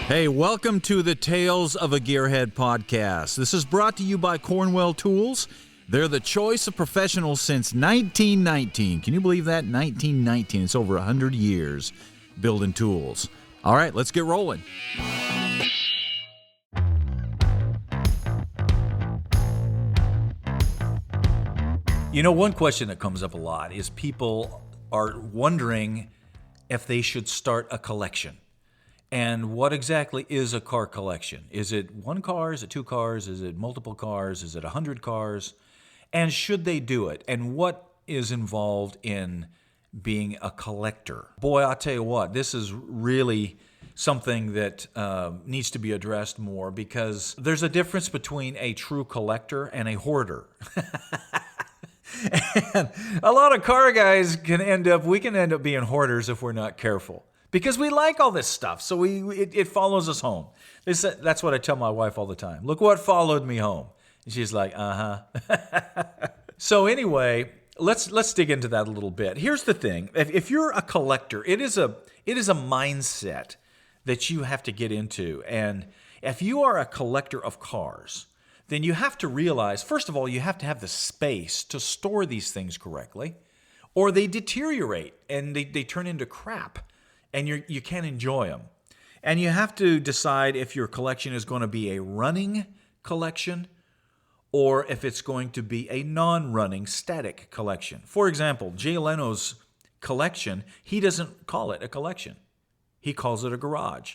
Hey, welcome to the Tales of a Gearhead podcast. This is brought to you by Cornwell Tools. They're the choice of professionals since 1919. Can you believe that? 1919. It's over 100 years building tools. All right, let's get rolling. You know, one question that comes up a lot is people are wondering if they should start a collection. And what exactly is a car collection? Is it one car? Is it two cars? Is it multiple cars? Is it 100 cars? And should they do it? And what is involved in being a collector? Boy, I'll tell you what, this is really something that needs to be addressed more, because there's a difference between a true collector and a hoarder. And a lot of car guys can end up being hoarders if we're not careful. Because we like all this stuff, so it follows us home. That's what I tell my wife all the time. Look what followed me home. And she's like, uh-huh. So anyway, let's dig into that a little bit. Here's the thing. If you're a collector, it is a mindset that you have to get into. And if you are a collector of cars, then you have to realize, first of all, you have to have the space to store these things correctly, or they deteriorate and they turn into crap. And you can't enjoy them. And you have to decide if your collection is going to be a running collection or if it's going to be a non-running static collection. For example, Jay Leno's collection, he doesn't call it a collection. He calls it a garage.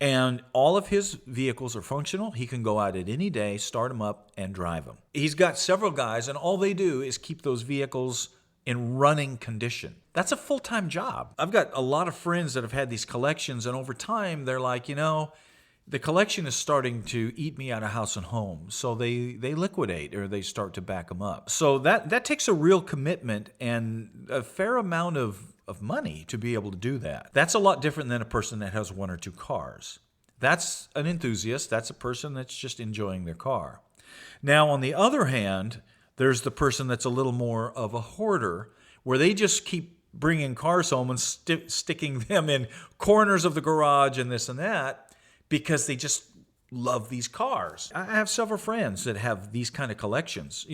And all of his vehicles are functional. He can go out at any day, start them up, and drive them. He's got several guys, and all they do is keep those vehicles in running condition. That's a full-time job. I've got a lot of friends that have had these collections, and over time, they're like, the collection is starting to eat me out of house and home. So they liquidate, or they start to back them up. So that takes a real commitment and a fair amount of money to be able to do that. That's a lot different than a person that has one or two cars. That's an enthusiast. That's a person that's just enjoying their car. Now, on the other hand, there's the person that's a little more of a hoarder, where they just keep bringing cars home and sticking them in corners of the garage and this and that because they just love these cars. I have several friends that have these kind of collections,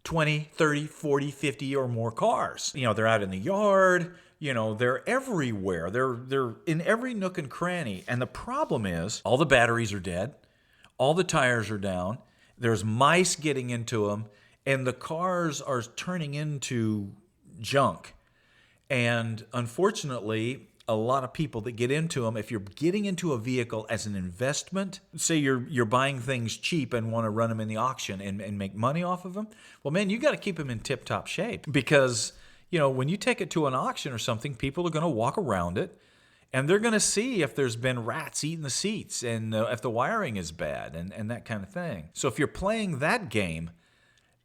20, 30, 40, 50 or more cars. They're out in the yard, they're everywhere. They're in every nook and cranny. And the problem is all the batteries are dead. All the tires are down. There's mice getting into them. And the cars are turning into junk. And unfortunately, a lot of people that get into them, if you're getting into a vehicle as an investment, say you're buying things cheap and want to run them in the auction and make money off of them, well, man, you got to keep them in tip-top shape. Because, when you take it to an auction or something, people are going to walk around it, and they're going to see if there's been rats eating the seats and if the wiring is bad and that kind of thing. So if you're playing that game,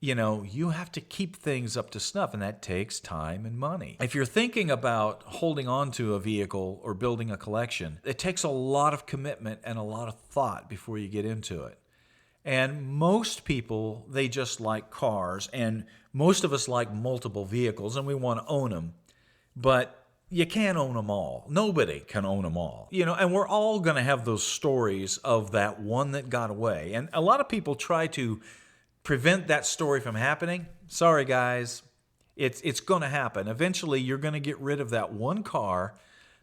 you have to keep things up to snuff, and that takes time and money. If you're thinking about holding on to a vehicle or building a collection, it takes a lot of commitment and a lot of thought before you get into it. And most people, they just like cars, and most of us like multiple vehicles, and we want to own them. But you can't own them all. Nobody can own them all. And we're all going to have those stories of that one that got away. And a lot of people try to prevent that story from happening. Sorry, guys. It's going to happen. Eventually, you're going to get rid of that one car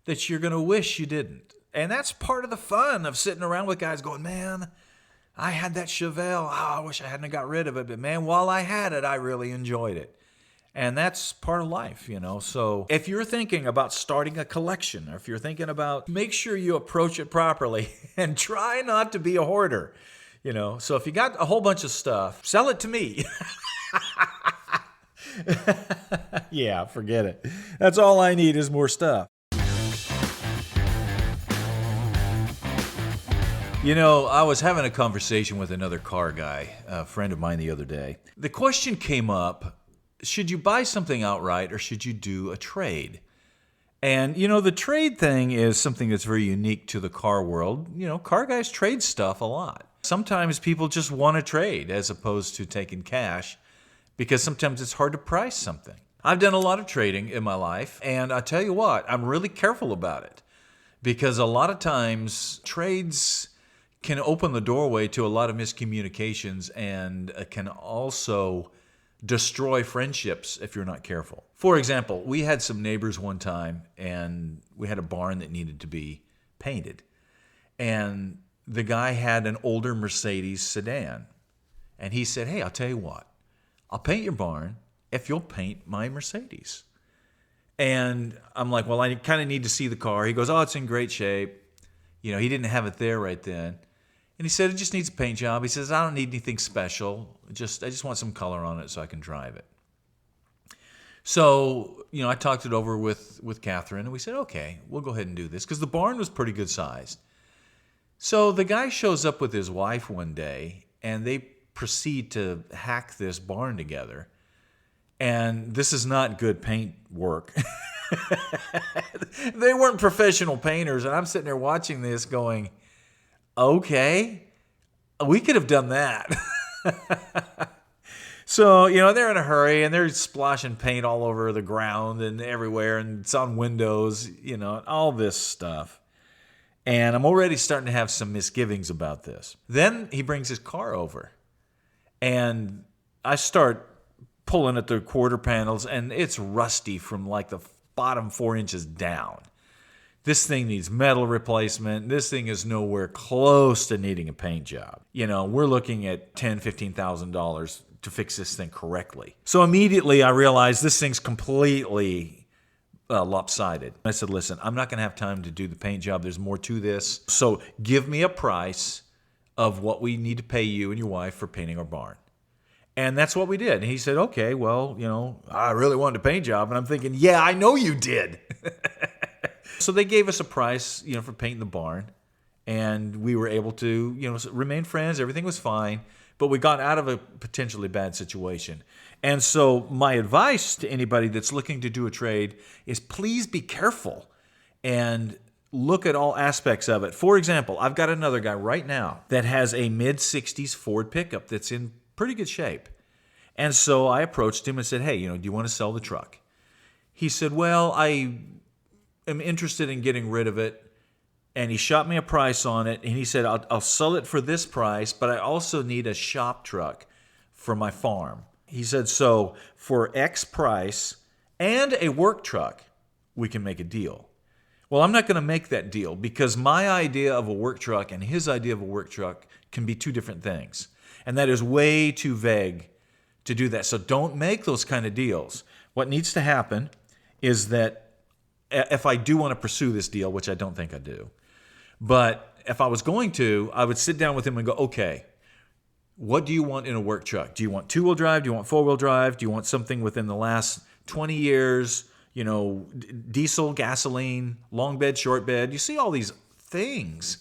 that you're going to wish you didn't. And that's part of the fun of sitting around with guys going, man, I had that Chevelle. I wish I hadn't got rid of it. But man, while I had it, I really enjoyed it. And that's part of life, So if you're thinking about starting a collection, or if you're thinking about, make sure you approach it properly and try not to be a hoarder. So if you got a whole bunch of stuff, sell it to me. Yeah, forget it. That's all I need is more stuff. I was having a conversation with another car guy, a friend of mine the other day. The question came up, should you buy something outright or should you do a trade? And, the trade thing is something that's very unique to the car world. Car guys trade stuff a lot. Sometimes people just want to trade as opposed to taking cash because sometimes it's hard to price something. I've done a lot of trading in my life, and I tell you what, I'm really careful about it because a lot of times trades can open the doorway to a lot of miscommunications and can also destroy friendships if you're not careful. For example, we had some neighbors one time, and we had a barn that needed to be painted. And the guy had an older Mercedes sedan. And he said, hey, I'll tell you what, I'll paint your barn if you'll paint my Mercedes. And I'm like, well, I kind of need to see the car. He goes, oh, it's in great shape. He didn't have it there right then. And he said, it just needs a paint job. He says, I don't need anything special. I just want some color on it so I can drive it. So, I talked it over with Catherine, and we said, okay, we'll go ahead and do this, because the barn was pretty good sized. So the guy shows up with his wife one day, and they proceed to hack this barn together. And this is not good paint work. They weren't professional painters, and I'm sitting there watching this going, okay, we could have done that. So, they're in a hurry, and they're splashing paint all over the ground and everywhere, and it's on windows, all this stuff. And I'm already starting to have some misgivings about this. Then he brings his car over, and I start pulling at the quarter panels, and it's rusty from like the bottom 4 inches down. This thing needs metal replacement. This thing is nowhere close to needing a paint job. We're looking at $10,000, $15,000 to fix this thing correctly. So immediately I realized this thing's completely lopsided. I said, listen, I'm not going to have time to do the paint job. There's more to this. So give me a price of what we need to pay you and your wife for painting our barn. And that's what we did. And he said, okay, well, I really wanted a paint job. And I'm thinking, yeah, I know you did. So they gave us a price, for painting the barn. And we were able to, remain friends. Everything was fine. But we got out of a potentially bad situation. And so my advice to anybody that's looking to do a trade is please be careful and look at all aspects of it. For example, I've got another guy right now that has a mid-60s Ford pickup that's in pretty good shape. And so I approached him and said, hey, do you want to sell the truck? He said, well, I am interested in getting rid of it. And he shot me a price on it. And he said, I'll sell it for this price, but I also need a shop truck for my farm. He said, so for X price and a work truck, we can make a deal. Well, I'm not going to make that deal because my idea of a work truck and his idea of a work truck can be two different things. And that is way too vague to do that. So don't make those kind of deals. What needs to happen is that if I do want to pursue this deal, which I don't think I do, but if I was going to, I would sit down with him and go, okay, what do you want in a work truck? Do you want two-wheel drive? Do you want four-wheel drive? Do you want something within the last 20 years? Diesel, gasoline, long bed, short bed. You see all these things.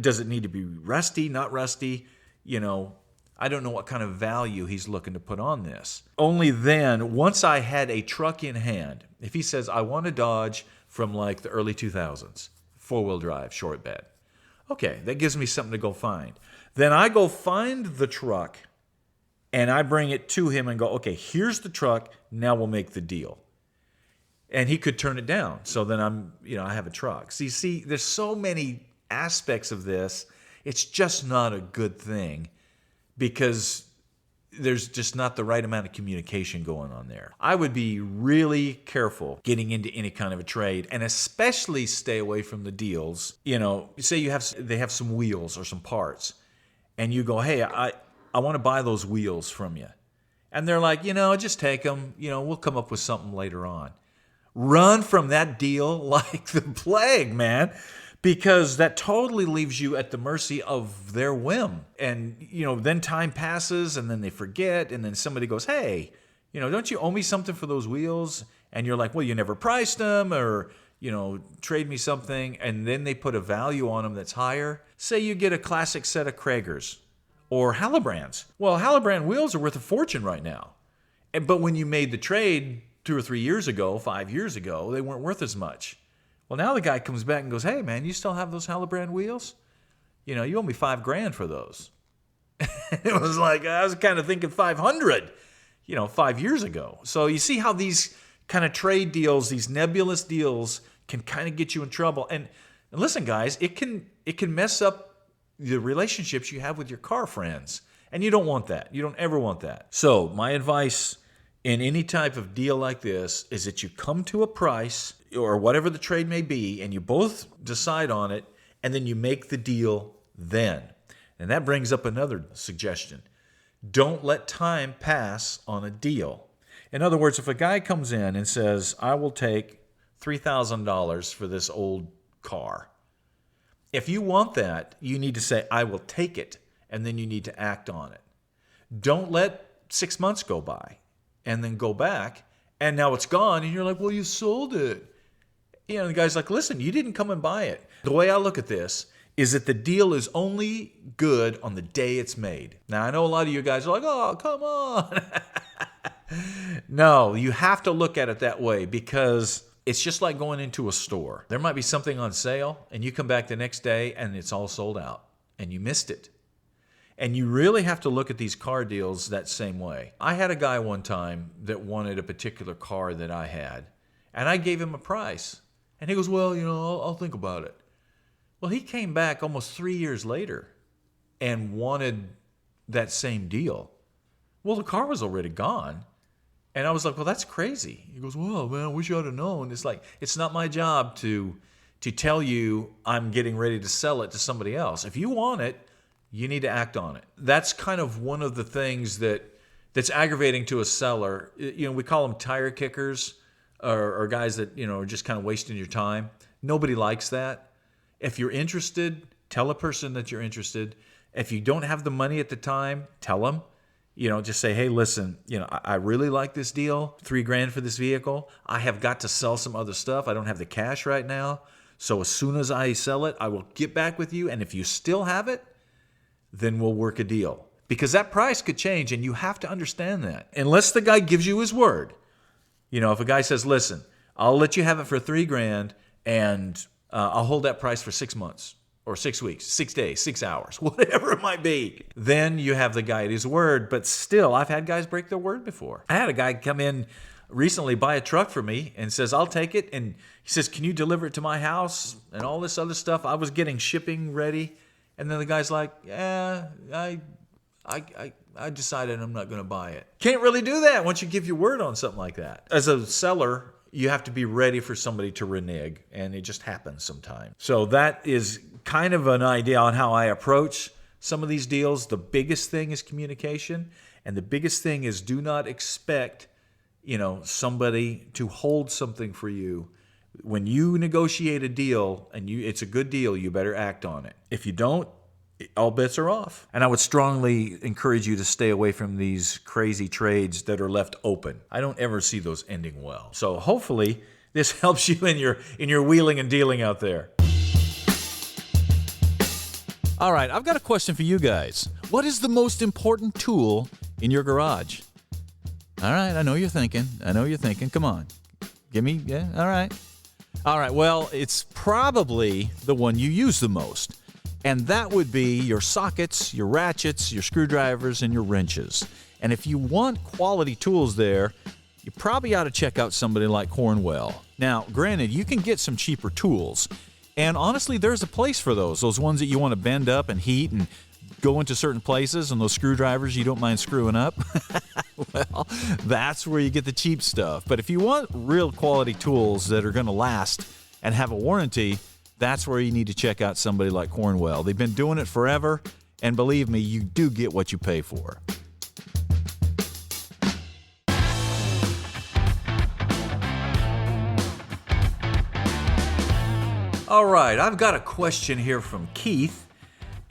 Does it need to be rusty, not rusty? I don't know what kind of value he's looking to put on this. Only then, once I had a truck in hand, if he says, I want a Dodge from like the early 2000s, four-wheel drive, short bed. Okay, that gives me something to go find. Then I go find the truck and I bring it to him and go, okay, here's the truck. Now we'll make the deal. And he could turn it down. So then I have a truck. So you see, there's so many aspects of this. It's just not a good thing because there's just not the right amount of communication going on there. I would be really careful getting into any kind of a trade and especially stay away from the deals. Say they have some wheels or some parts and you go, hey, I want to buy those wheels from you. And they're like, just take them. We'll come up with something later on. Run from that deal like the plague, man, because that totally leaves you at the mercy of their whim. And, then time passes and then they forget. And then somebody goes, hey, don't you owe me something for those wheels? And you're like, well, you never priced them or, trade me something. And then they put a value on them that's higher. Say you get a classic set of Kragers or Hallibrands. Well, Hallibrand wheels are worth a fortune right now. But when you made the trade 2 or 3 years ago, 5 years ago, they weren't worth as much. Well, now the guy comes back and goes, hey, man, you still have those Hallibrand wheels? You owe me $5,000 for those. It was like, I was kind of thinking 500, 5 years ago. So you see how these kind of trade deals, these nebulous deals can kind of get you in trouble. And And listen, guys, it can mess up the relationships you have with your car friends. And you don't want that. You don't ever want that. So my advice in any type of deal like this is that you come to a price or whatever the trade may be, and you both decide on it, and then you make the deal then. And that brings up another suggestion. Don't let time pass on a deal. In other words, if a guy comes in and says, I will take $3,000 for this old car. If you want that, you need to say, I will take it, and then you need to act on it. Don't let 6 months go by and then go back, and now it's gone, and you're like, well, you sold it. You know, the guy's like, listen, you didn't come and buy it. The way I look at this is that the deal is only good on the day it's made. Now, I know a lot of you guys are like, oh, come on. No, you have to look at it that way because it's just like going into a store. There might be something on sale, and you come back the next day, and it's all sold out, and you missed it. And you really have to look at these car deals that same way. I had a guy one time that wanted a particular car that I had, and I gave him a price. And he goes, well, you know, I'll think about it. Well, he came back almost 3 years later and wanted that same deal. Well, the car was already gone. And I was like, well, that's crazy. He goes, well, man, I wish I'd have known. It's like, it's not my job to tell you I'm getting ready to sell it to somebody else. If you want it, you need to act on it. That's kind of one of the things that's aggravating to a seller. You know, we call them tire kickers or guys that, you know, are just kind of wasting your time. Nobody likes that. If you're interested, tell a person that you're interested. If you don't have the money at the time, tell them. You know, just say, hey, listen, you know, I really like this deal, $3,000 for this vehicle. I have got to sell some other stuff. I don't have the cash right now. So as soon as I sell it, I will get back with you. And if you still have it, then we'll work a deal. Because that price could change, and you have to understand that. Unless the guy gives you his word. You know, if a guy says, listen, I'll let you have it for $3,000, and I'll hold that price for 6 months. Or 6 weeks, 6 days, 6 hours, whatever it might be. Then you have the guy at his word. But still, I've had guys break their word before. I had a guy come in recently, buy a truck for me, and says, I'll take it. And he says, can you deliver it to my house? And all this other stuff. I was getting shipping ready. And then the guy's like, yeah, I decided I'm not going to buy it. Can't really do that once you give your word on something like that. As a seller, you have to be ready for somebody to renege, and it just happens sometimes. So that is kind of an idea on how I approach some of these deals. The biggest thing is communication, and the biggest thing is do not expect, you know, somebody to hold something for you. When you negotiate a deal and it's a good deal, you better act on it. If you don't, all bets are off. And I would strongly encourage you to stay away from these crazy trades that are left open. I don't ever see those ending well. So hopefully this helps you in your wheeling and dealing out there. All right, I've got a question for you guys. What is the most important tool in your garage? All right, I know you're thinking. Come on. Give me, yeah, all right. All right, well, it's probably the one you use the most. And that would be your sockets, your ratchets, your screwdrivers, and your wrenches. And if you want quality tools there, you probably ought to check out somebody like Cornwell. Now, granted, you can get some cheaper tools. And honestly, there's a place for those ones that you want to bend up and heat and go into certain places, and those screwdrivers you don't mind screwing up. Well, that's where you get the cheap stuff. But if you want real quality tools that are going to last and have a warranty, that's where you need to check out somebody like Cornwell. They've been doing it forever, and believe me, you do get what you pay for. All right, I've got a question here from Keith,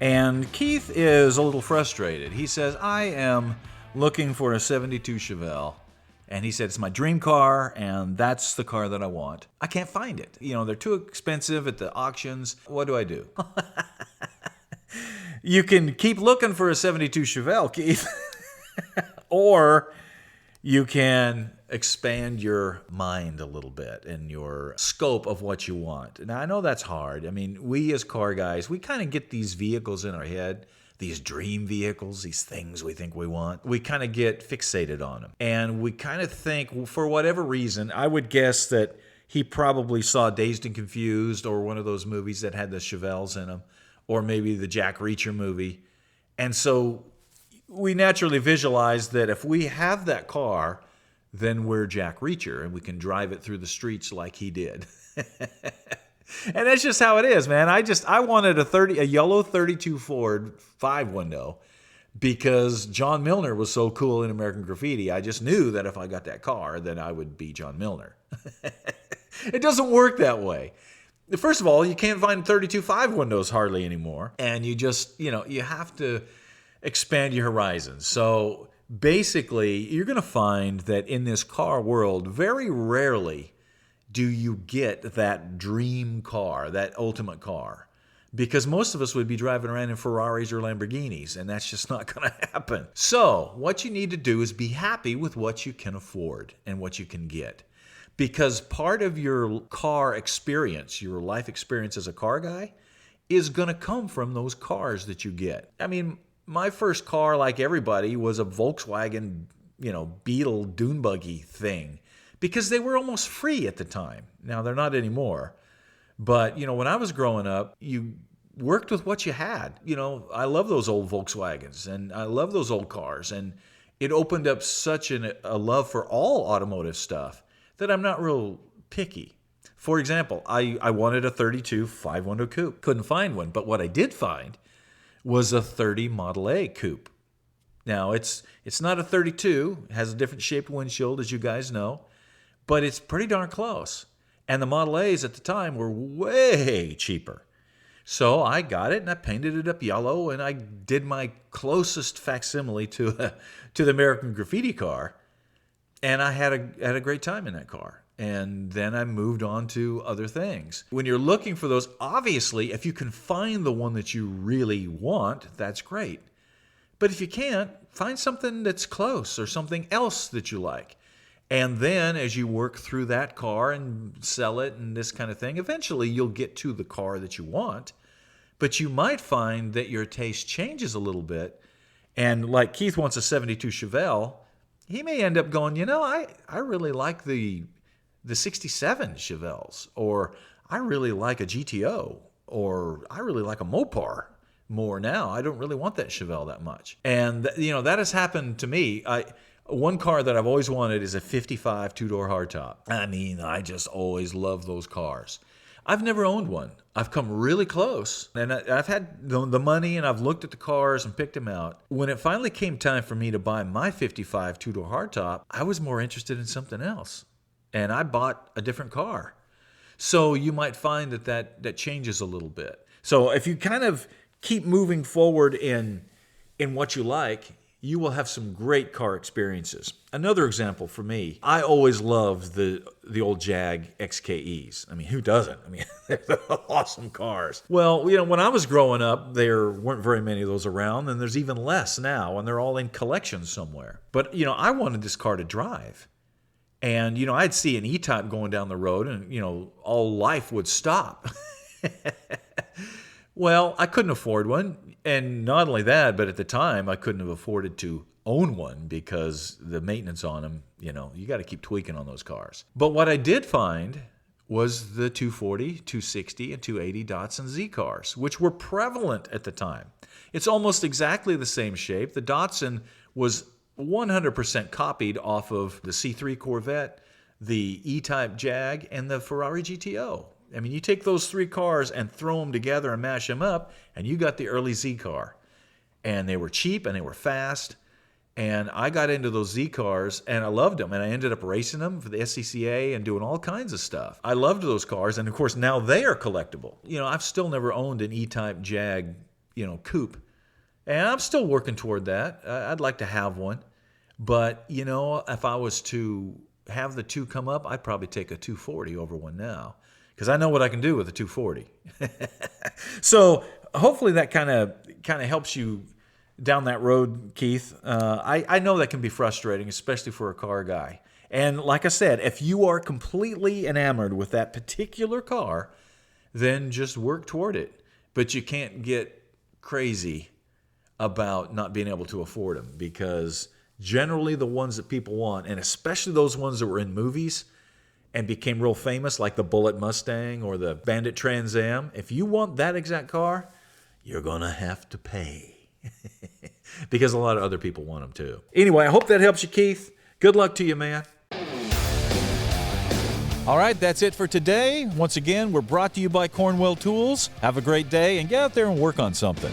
and Keith is a little frustrated. He says, I am looking for a 72 Chevelle, and he said, it's my dream car, and that's the car that I want. I can't find it. You know, they're too expensive at the auctions. What do I do? You can keep looking for a 72 Chevelle, Keith, or you can expand your mind a little bit and your scope of what you want. Now, I know that's hard. I mean, we as car guys, we kind of get these vehicles in our head, these dream vehicles, these things we think we want. We kind of get fixated on them. And we kind of think, well, for whatever reason, I would guess that he probably saw Dazed and Confused or one of those movies that had the Chevelles in them, or maybe the Jack Reacher movie. And so we naturally visualize that if we have that car, then we're Jack Reacher and we can drive it through the streets like he did. And that's just how it is, man. I wanted a yellow 32 Ford 5-window because John Milner was so cool in American Graffiti. I just knew that if I got that car, then I would be John Milner. It doesn't work that way. First of all, you can't find 32 5-windows hardly anymore. And you just, you have to expand your horizons. So basically, you're going to find that in this car world, very rarely do you get that dream car, that ultimate car? Because most of us would be driving around in Ferraris or Lamborghinis, and that's just not going to happen. So what you need to do is be happy with what you can afford and what you can get. Because part of your car experience, your life experience as a car guy, is going to come from those cars that you get. I mean, my first car, like everybody, was a Volkswagen, Beetle dune buggy thing. Because they were almost free at the time. Now, they're not anymore. But, when I was growing up, you worked with what you had. I love those old Volkswagens, and I love those old cars. And it opened up such a love for all automotive stuff that I'm not real picky. For example, I wanted a 32 5-window coupe. Couldn't find one. But what I did find was a 30 Model A coupe. Now, it's not a 32. It has a different shaped windshield, as you guys know. But it's pretty darn close. And the Model A's at the time were way cheaper. So I got it and I painted it up yellow and I did my closest facsimile to the American Graffiti car. And I had a great time in that car. And then I moved on to other things. When you're looking for those, obviously, if you can find the one that you really want, that's great. But if you can't, find something that's close or something else that you like. And then as you work through that car and sell it and this kind of thing, eventually you'll get to the car that you want. But you might find that your taste changes a little bit. And like Keith wants a 72 Chevelle, he may end up going, I really like the 67 Chevelles, or I really like a GTO, or I really like a Mopar more now. I don't really want that Chevelle that much. And, that has happened to me. One car that I've always wanted is a 55 two-door hardtop. I mean, I just always love those cars. I've never owned one. I've come really close, and I've had the money, and I've looked at the cars and picked them out. When it finally came time for me to buy my 55 two-door hardtop, I was more interested in something else, and I bought a different car. So you might find that changes a little bit. So if you kind of keep moving forward in what you like, you will have some great car experiences. Another example for me, I always loved the old Jag XKEs. I mean, who doesn't? I mean, they're awesome cars. Well, when I was growing up, there weren't very many of those around, and there's even less now, and they're all in collections somewhere. But, I wanted this car to drive. And, I'd see an E-Type going down the road, and, all life would stop. Well, I couldn't afford one. And not only that, but at the time, I couldn't have afforded to own one because the maintenance on them, you got to keep tweaking on those cars. But what I did find was the 240, 260, and 280 Datsun Z cars, which were prevalent at the time. It's almost exactly the same shape. The Datsun was 100% copied off of the C3 Corvette, the E-Type Jag, and the Ferrari GTO. I mean, you take those three cars and throw them together and mash them up, and you got the early Z car. And they were cheap and they were fast. And I got into those Z cars and I loved them. And I ended up racing them for the SCCA and doing all kinds of stuff. I loved those cars. And of course, now they are collectible. I've still never owned an E-Type Jag, coupe. And I'm still working toward that. I'd like to have one. But, if I was to have the two come up, I'd probably take a 240 over one now. Because I know what I can do with a 240. So hopefully that kind of helps you down that road, Keith. I know that can be frustrating, especially for a car guy. And like I said, if you are completely enamored with that particular car, then just work toward it. But you can't get crazy about not being able to afford them, because generally the ones that people want, and especially those ones that were in movies, and became real famous, like the Bullet Mustang or the Bandit Trans Am, if you want that exact car, you're going to have to pay. Because a lot of other people want them too. Anyway, I hope that helps you, Keith. Good luck to you, man. All right, that's it for today. Once again, we're brought to you by Cornwell Tools. Have a great day and get out there and work on something.